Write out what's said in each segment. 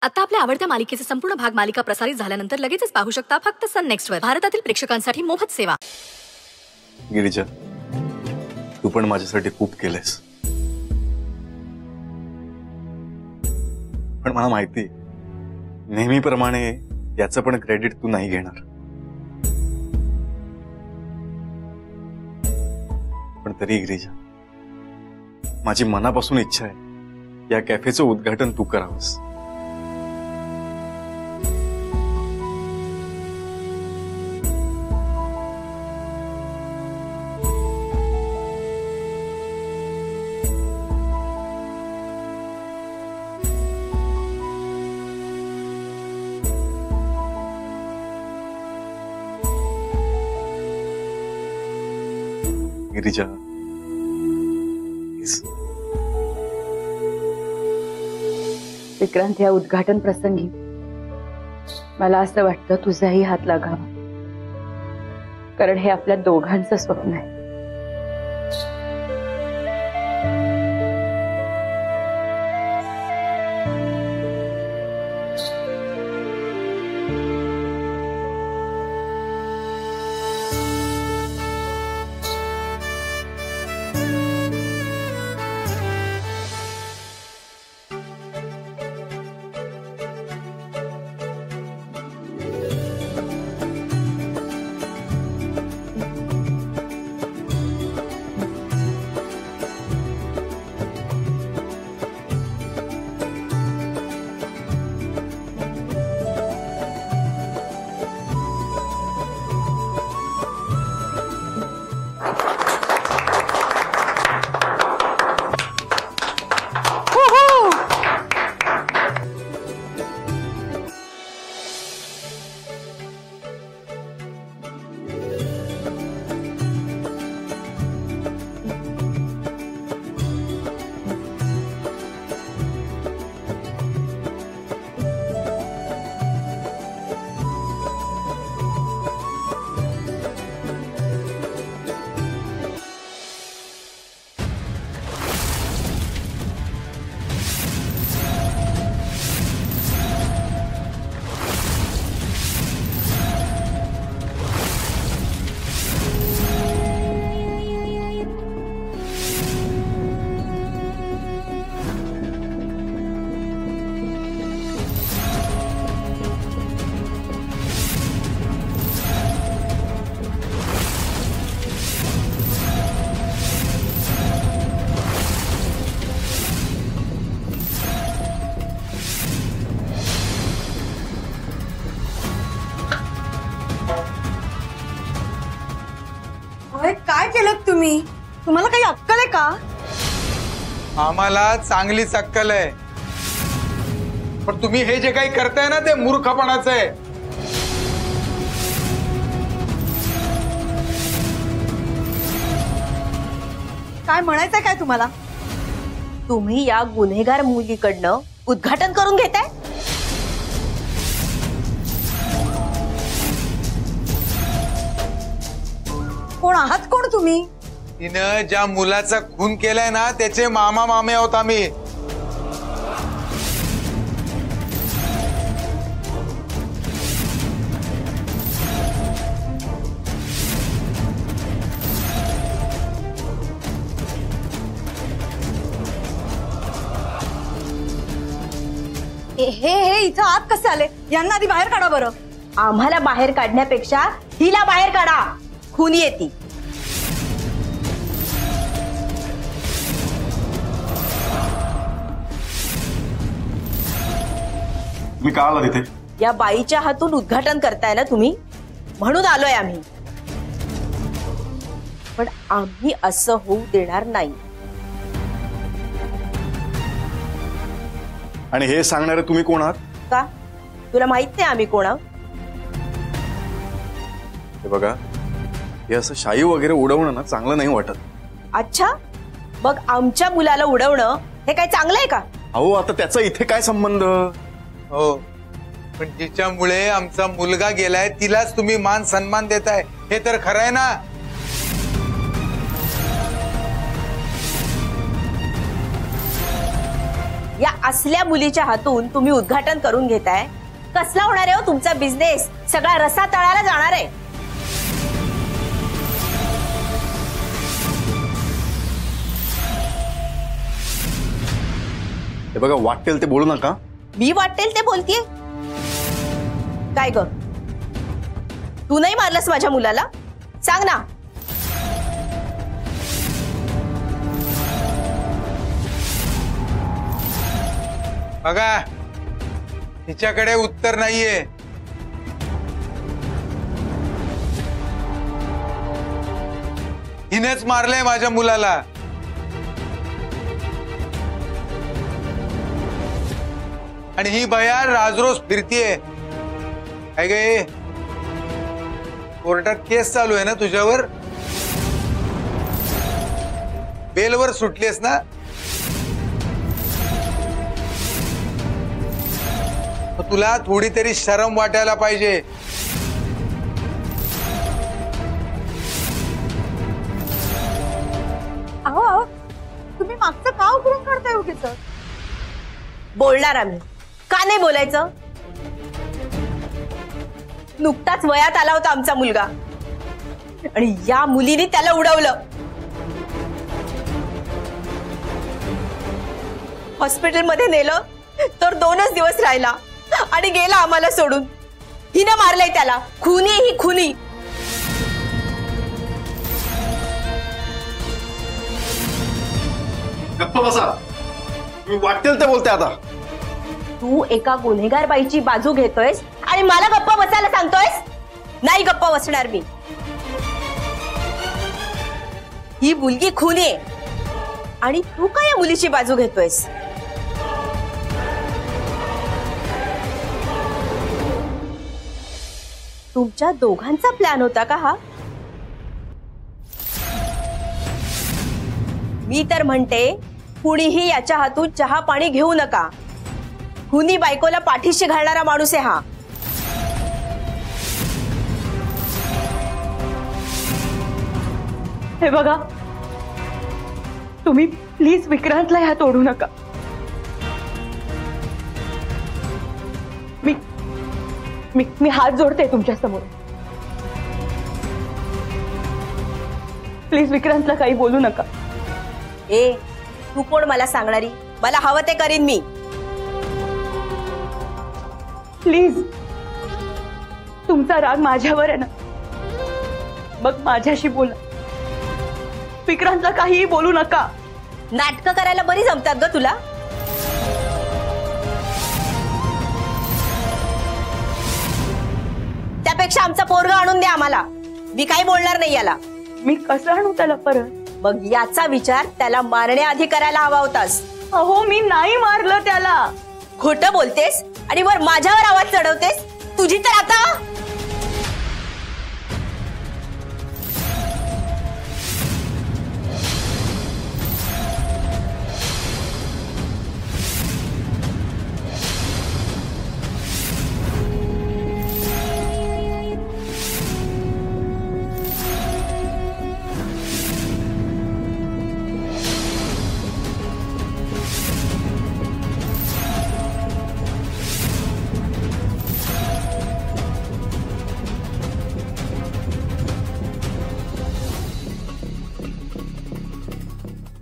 आता आपल्या आवडत्या मालिकेचे संपूर्ण भाग मालिका प्रसारित झाल्यानंतर लगेचच पाहू शकता फक्त सन नेक्स्ट वर. भारतातील प्रेक्षकांसाठी मोफत सेवा. गिरिजा, तू पण माझ्यासाठी खूप केलेस, पण मला माहिती नेहमीप्रमाणे याचं पण क्रेडिट तू नाही घेणार. पण तरी गिरिजा, माझी मनापासून इच्छा आहे या कॅफेचं उद्घाटन तू करावंस. गिरिजा, विक्रांत, या उद्घाटन प्रसंगी मला असं वाटतं तुझाही हात लागावा, कारण हे आपल्या दोघांचं स्वप्न आहे. काय केलं तुम्ही? तुम्हाला काही अक्कल आहे का? आम्हाला चांगलीच अक्कल आहे, पण तुम्ही हे जे काही करताय ना ते मूर्खपणाचं आहे. काय म्हणायचंय काय तुम्हाला? तुम्ही या गुन्हेगार मुलीकडनं उद्घाटन करून घेताय? कोण आहात कोण तुम्ही? तिनं ज्या मुलाचा खून केलाय ना त्याचे मामा मामे आहोत आम्ही. हे इथं आत कसे आले? यांना आधी बाहेर काढा बरं. आम्हाला बाहेर काढण्यापेक्षा हिला बाहेर काढा. खून येते. मी का आला तिथे? या बाईच्या हातून उद्घाटन करताय ना तुम्ही, म्हणून आलोय आम्ही. पण आम्ही असं होऊ देणार नाही. आणि हे सांगणारे तुम्ही कोण आहात? का तुला माहित नाही आम्ही कोण आहोत? हे बघा, हे असं शाई वगैरे उडवणं ना चांगलं नाही वाटत. अच्छा, मग आमच्या मुलाला उडवणं हे काय चांगलं आहे का? अहो, आता त्याचा इथे काय संबंध? हो, पण जिच्यामुळे आमचा मुलगा गेलाय तिलाच तुम्ही मान सन्मान देताय, हे तर खरं आहे ना? या असल्या मुलीच्या हातून तुम्ही उद्घाटन करून घेताय. कसला होणार आहे हो तुमचा बिझनेस? सगळा रसा तळाला जाणार आहे. हे बघा, वाटेल ते बोलू नका. मी वाटेल ते बोलतीये काय ग? तू नाही मारलंस माझ्या मुलाला? सांग ना. बघा, तिच्याकडे उत्तर नाहीये. हिनेच मारलंय माझ्या मुलाला. आणि ही बया राजरोज फिरतीये. काय गे, कोर्टात केस चालू आहे ना तुझ्यावर? बेलवर सुटलीस ना? तुला थोडी तरी शरम वाटायला पाहिजे. अहो तुम्ही मागचं का उघडून काढताय उगीच? बोलणार आम्ही का नाही बोलायचं? नुकताच वयात आला होता आमचा मुलगा आणि या मुलीने त्याला उडवलं. हॉस्पिटलमध्ये नेलं तर 2च दिवस राहिला आणि गेला आम्हाला सोडून. हिनं मारलंय त्याला. खुनी ही खुनी. गप्प बसा. मी वाटेल ते बोलते आता. तू एका गुन्हेगार बाईची बाजू घेतोयस आणि मला गप्पा बसायला सांगतोयस? नाही गप्पा बसणार मी. ही मुलगी खुनी आहे आणि तू काय या मुलीची बाजू घेतोयस? तुमच्या दोघांचा प्लॅन होता का हा? मी तर म्हणते कुणीही याच्या हातून चहा पाणी घेऊ नका. खुनी बायकोला पाठीशी घालणारा माणूस आहे हा. हे बघा, तुम्ही प्लीज विक्रांतला ह्यात ओढू नका. मी हात जोडते तुमच्या समोर. प्लीज विक्रांतला काही बोलू नका. ए, तू कोण मला सांगणारी? मला हवं ते करीन मी. प्लीज, तुमचा राग माझ्यावर आहे ना, मग माझ्याशी बोला. विक्रांतला काहीही बोलू नका. नाटकं करायला बरी जमतात ग तुला. त्यापेक्षा आमचा पोरगा आणून द्या आम्हाला. मी काही बोलणार नाही याला. मी कसं आणू त्याला परत? मग याचा विचार त्याला मारण्याआधी करायला हवा होतास. अहो, मी नाही मारलं त्याला. खोटं बोलतेस आणि वर माझ्यावर आवाज चढवतेस. तुझी तर आता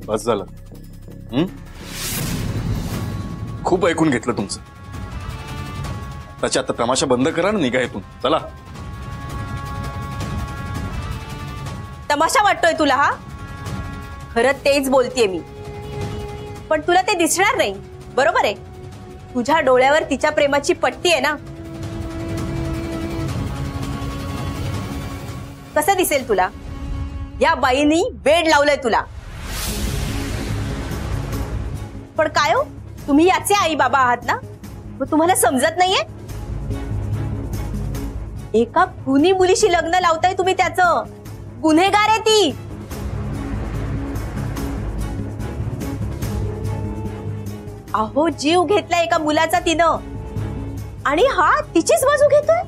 बस झालं. खूप ऐकून घेतलं तुमचं. त्याच्या आता तमाशा बंद करा ना, निघा इथून. चला. तमाशा वाटतोय तुला हा? खरं तेच बोलतेय मी. पण तुला ते दिसणार नाही, बरोबर आहे? तुझ्या डोळ्यावर तिच्या प्रेमाची पट्टी आहे ना. कसं दिसेल तुला? या बाईनी वेड लावलंय तुला. पण काय हो, तुम्ही याचे आई बाबा आहात ना, मग तुम्हाला समजत नाहीये? एका खुनी मुलीशी लग्न लावताय तुम्ही. त्याचं गुन्हेगार आहे ती. अहो, जीव घेतला एका मुलाचा तिनं आणि हा तिचीच बाजू घेतोय.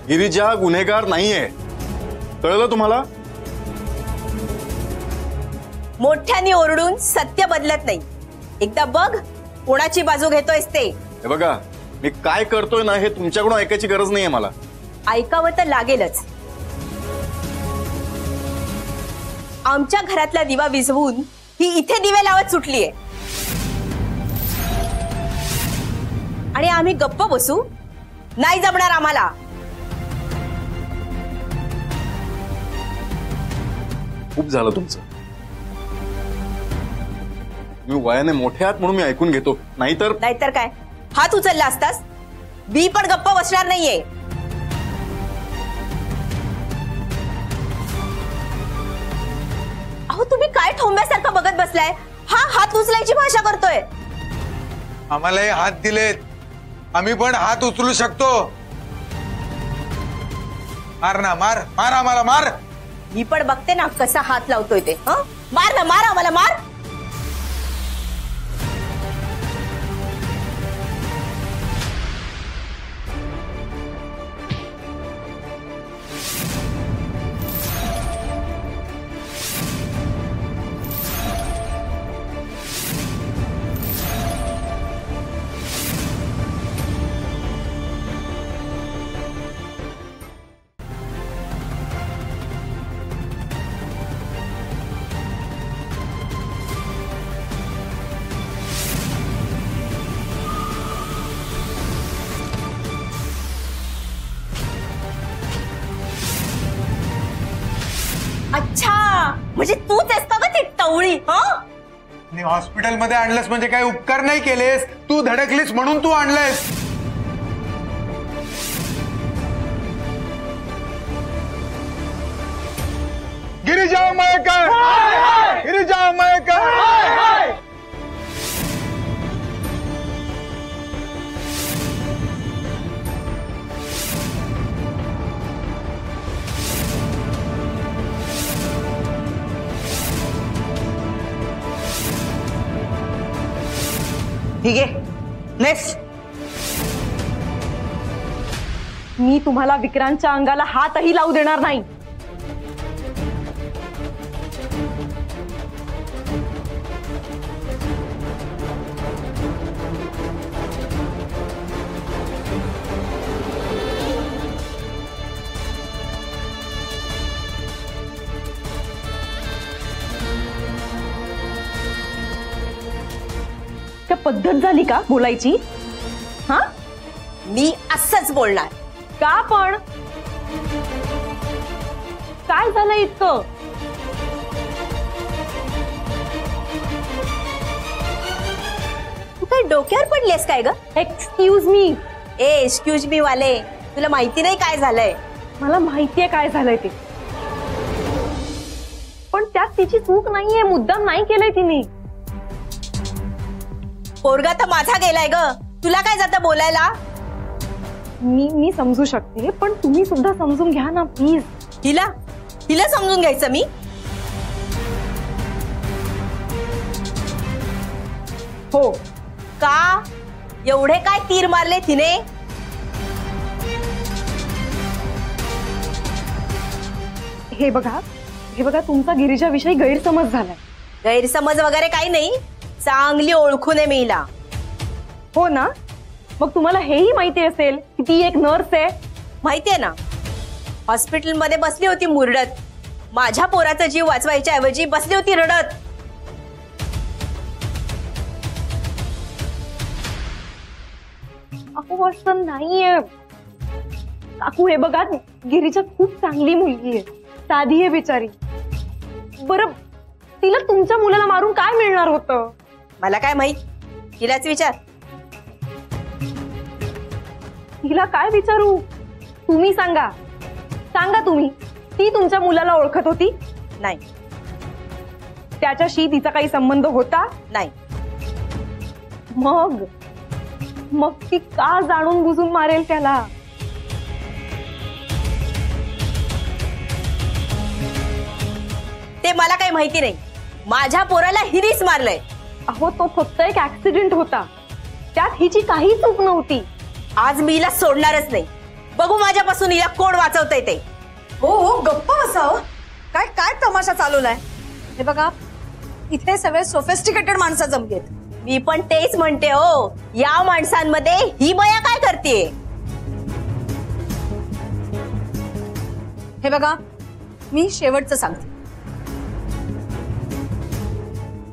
गिरिजा गुन्हेगार नाहीये, कळलं तुम्हाला? मोठ्याने ओरडून सत्य बदलत नाही. एकदा बघ कोणाची बाजू घेतोयस ते. हे बघा, मी काय करतोय ना हे तुमच्याकडून ऐकायची गरज नाहीये मला. ऐकावं तर लागेलच. आमच्या घरातला दिवा विझवून ही इथे दिवे लावत सुटलीये आणि आम्ही गप्प बसू? नाही जमणार आम्हाला. खूप झालं तुमचं. तुम्ही वयाने मोठे आहात म्हणून मी ऐकून घेतो, नाहीतर काय हात उचलला असतास? मी पण गप्प बसणार नाहीये. अहो तुम्ही काय ठोंब्यासारखं बघत बसलाय? हा हात उचलायची भाषा करतोय. आम्हालाही हात दिलेत, आम्ही पण हात उचलू शकतो. मार ना, मार मार, आम्हाला मार. मी पण बघते ना कसा हात लावतोय ते. मार ना, मार आम्हाला, मार. अच्छा, म्हणजे तूच आहेस का ग ती टवळी? आणि हॉस्पिटलमध्ये आणलंस म्हणजे काही उपकार नाही केलेस, तू धडकलीस म्हणून तू आणलंयस. गिरिजा मयेकर, गिरिजा मयेकर. ठीक आहे, नेक्स्ट. मी तुम्हाला विक्रांतच्या अंगाला हातही लावू देणार नाही. पद्धत झाली का बोलायची? हा, मी असंच बोलणार. का पण? काय झालं इतकं? तू काय डोक्यावर पडलेस काय ग? Excuse me. एक्सक्यूज मी वाले, तुला माहिती नाही काय झालंय? मला माहितीये काय झालंय ते, पण त्यात तिची चूक नाहीये. मुद्दाम नाही केलंय तिने. पोरगा तर माझा गेलाय ग, तुला काय जातं बोलायला? मी समजू शकते, पण तुम्ही सुद्धा समजून घ्या ना प्लीज. हिला समजून घ्यायचं मी? हो. का? एवढे काय तीर मारले तिने? हे बघा तुमचा गिरीजाविषयी गैरसमज झालाय. गैरसमज वगैरे काही नाही, चांगली ओळखून आहे मी हिला. हो ना, मग तुम्हाला हेही माहिती असेल की ती एक नर्स आहे. माहितीये ना, हॉस्पिटलमध्ये बसली होती मुरडत. माझ्या पोराचा जीव वाचवायच्या ऐवजी बसली होती रडत. अहो असं नाहीये काकू. हे बघा, गिरीजा खूप चांगली मुलगी आहे, साधी आहे बिचारी. बरं, तिला तुमच्या मुलाला मारून काय मिळणार होतं? मला काय माहित, तिलाच विचार. तिला काय विचारू? तुम्ही सांगा तुम्ही. ती तुमच्या मुलाला ओळखत होती? नाही. त्याच्याशी तिचा काही संबंध होता? नाही. मग ती का जाणून बुजून मारेल त्याला? ते मला काही माहिती नाही. माझ्या पोराला हिरीच मारलंय. अहो, तो फक्त एक ऍक्सिडेंट होता, त्यात हिची काही चूक नव्हती. आज मी हिला सोडणारच नाही. बघू माझ्यापासून हिला कोण वाचवतंय ते. हो, गप्प बसाव. काय काय तमाशा चालवलाय? हे बघा, इथे सगळे सोफिस्टिकेटेड माणसं जमलीत. मी पण तेच म्हणते हो, या माणसांमध्ये ही बया काय करते. हे बघा, मी शेवटचं सांगते,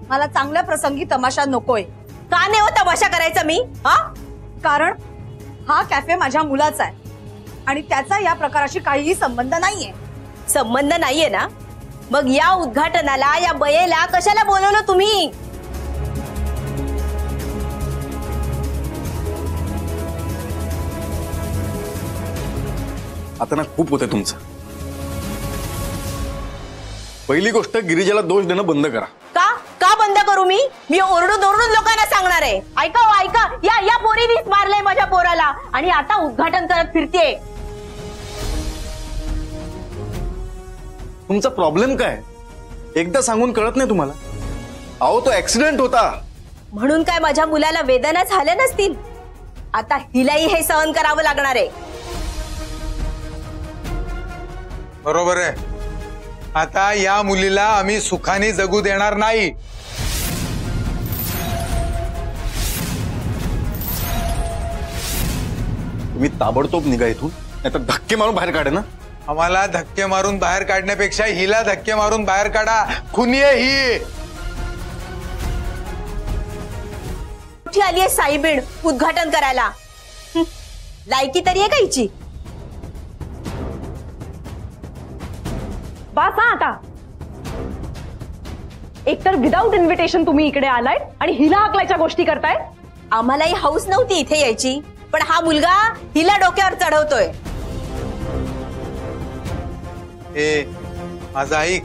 मला चांगल्या प्रसंगी तमाशा नकोय. का नाही हो तमाशा करायचा मी? हा, कारण हा कॅफे माझ्या मुलाचा आहे आणि त्याचा या प्रकाराशी काहीही संबंध नाहीये. संबंध नाहीये ना, मग या उद्घाटनाला या बयेला कशाला बोलवलं तुम्ही? आता ना खूप होते तुमचं. पहिली गोष्ट, गिरिजाला दोष देणं बंद करा. का बंद करू मी? मी ओरडून लोकांना सांगणार आहे. ऐका हो, ऐका, या पोरीनीच मारलंय माझ्या पोराला आणि आता उद्घाटन करत फिरते. तुमचा प्रॉब्लेम काय? एकदा सांगून कळत नाही तुम्हाला? अहो, तो ऍक्सिडेंट होता. म्हणून काय माझ्या मुलाला वेदना झाल्या नसतील? आता हिलाही हे सहन करावं लागणार आहे. बरोबर आहे. आता या मुलीला आम्ही सुखाने जगू देणार नाही. तुम्ही ताबडतोब निघा इथून, नाहीतर धक्के मारून बाहेर काढे ना. आम्हाला धक्के मारून बाहेर काढण्यापेक्षा हिला धक्के मारून बाहेर काढा. खुनी आहे ही. कुठे आली आहे साईबीण उद्घाटन करायला? लायकी तरी आहे का हिची? बस हा आता. एकतर विदाऊट इन्व्हिटेशन तुम्ही इकडे आलाय आणि हिला हाकलायच्या गोष्टी करताय. आम्हालाही हौस नव्हती इथे यायची, पण हा मुलगा हिला डोक्यावर चढवतोय. ए माझा ऐक,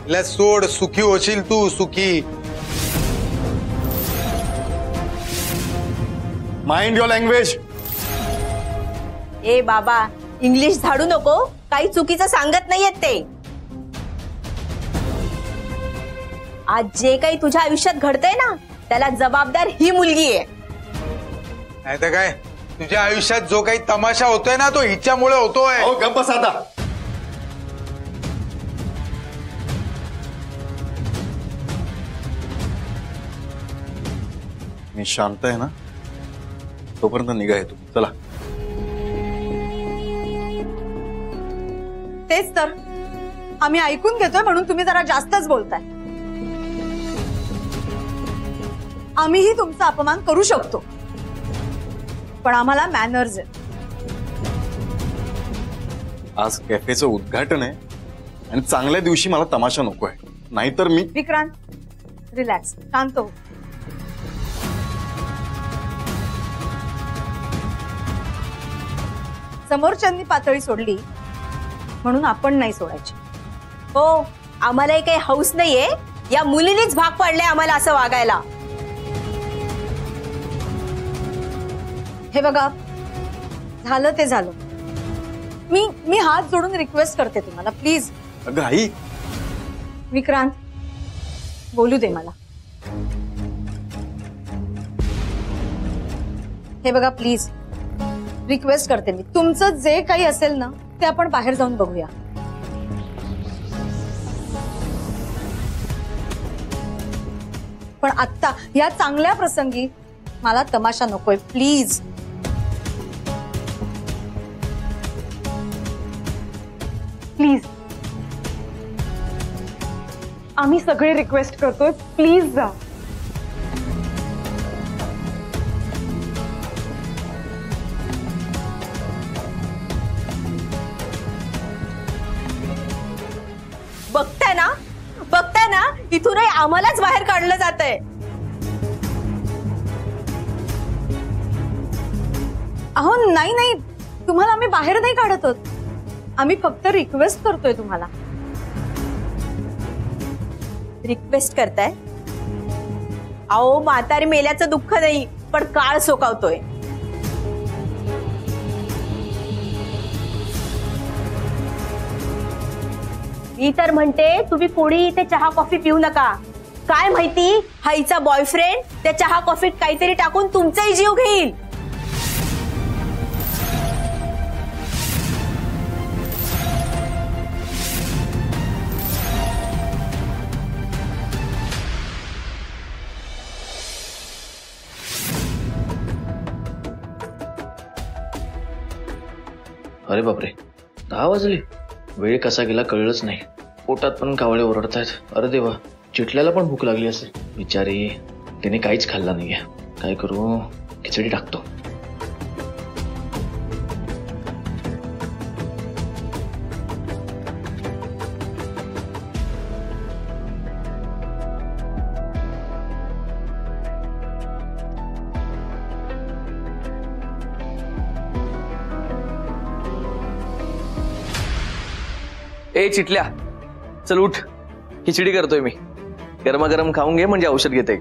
हिला सोड. सुखी होशील तू, सुखी. Mind your language. ए बाबा, इंग्लिश झाडू नको. काही चुकीचं सांगत नाहीयेत ते. आज जे काही तुझ्या आयुष्यात घडतंय ना, त्याला जबाबदार ही मुलगी आहे. नाही तर काय, तुझ्या आयुष्यात जो काही तमाशा होतोय ना, तो हिच्यामुळे होतोय. अहो, गप्प बसा आता. मी शांत आहे ना, तोपर्यंत निघा येतो. चला. तेच तर, आम्ही ऐकून घेतोय म्हणून तुम्ही जरा जास्तच बोलताय. आम्हीही तुमचा अपमान करू शकतो, पण आम्हाला मॅनर्स आहे. आज कॅफेचं उद्घाटन आहे आणि चांगल्या दिवशी मला तमाशा नको आहे. नाहीतर मी. विक्रांत, रिलॅक्स, शांत हो. समोरच्यांनी पातळी सोडली म्हणून आपण नाही सोडायची. हो, आम्हालाही काही हौस नाहीये. या मुलीनेच भाग पाडले आम्हाला असं वागायला. हे बघा, झालं ते झालं. मी हात जोडून रिक्वेस्ट करते तुम्हाला, प्लीज. अगं आई. विक्रांत, बोलू दे मला. हे बघा, प्लीज रिक्वेस्ट करते मी. तुमचं जे काही असेल ना, ते आपण बाहेर जाऊन बघूया. पण आत्ता या चांगल्या प्रसंगी मला तमाशा नकोय, प्लीज. प्लीज, आम्ही सगळे रिक्वेस्ट करतोय, प्लीज जा. बघताय ना, इथूनही आम्हालाच बाहेर काढलं जातंय. अहो नाही, तुम्हाला आम्ही बाहेर नाही काढत आहोत. आम्ही फक्त रिक्वेस्ट करतोय तुम्हाला. रिक्वेस्ट करताय? अहो, म्हातारी मेल्याचं दुःख नाही, पण काळ सोकावतोय. मी तर म्हणते तुम्ही कोणी इथे चहा कॉफी पिऊ नका. काय माहिती, हाईचा बॉयफ्रेंड त्या चहा कॉफीत काहीतरी टाकून तुमचाही जीव घेईल. अरे बापरे, 10 वाजले. वेळ कसा गेला कळलंच नाही. पोटात पण कावळे ओरडतायत. अरे देवा, चिटल्याला पण भूक लागली असेल. बिचारी, तिने काहीच खाल्ला नाहीये. काय करू? खिचडी टाकतो. ए चिटल्या, चल उठ, खिचडी करतोय मी. गरमागरम खाऊन घे म्हणजे औषध घेते.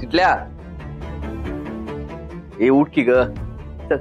चिटल्या, ए उठ की ग. चल.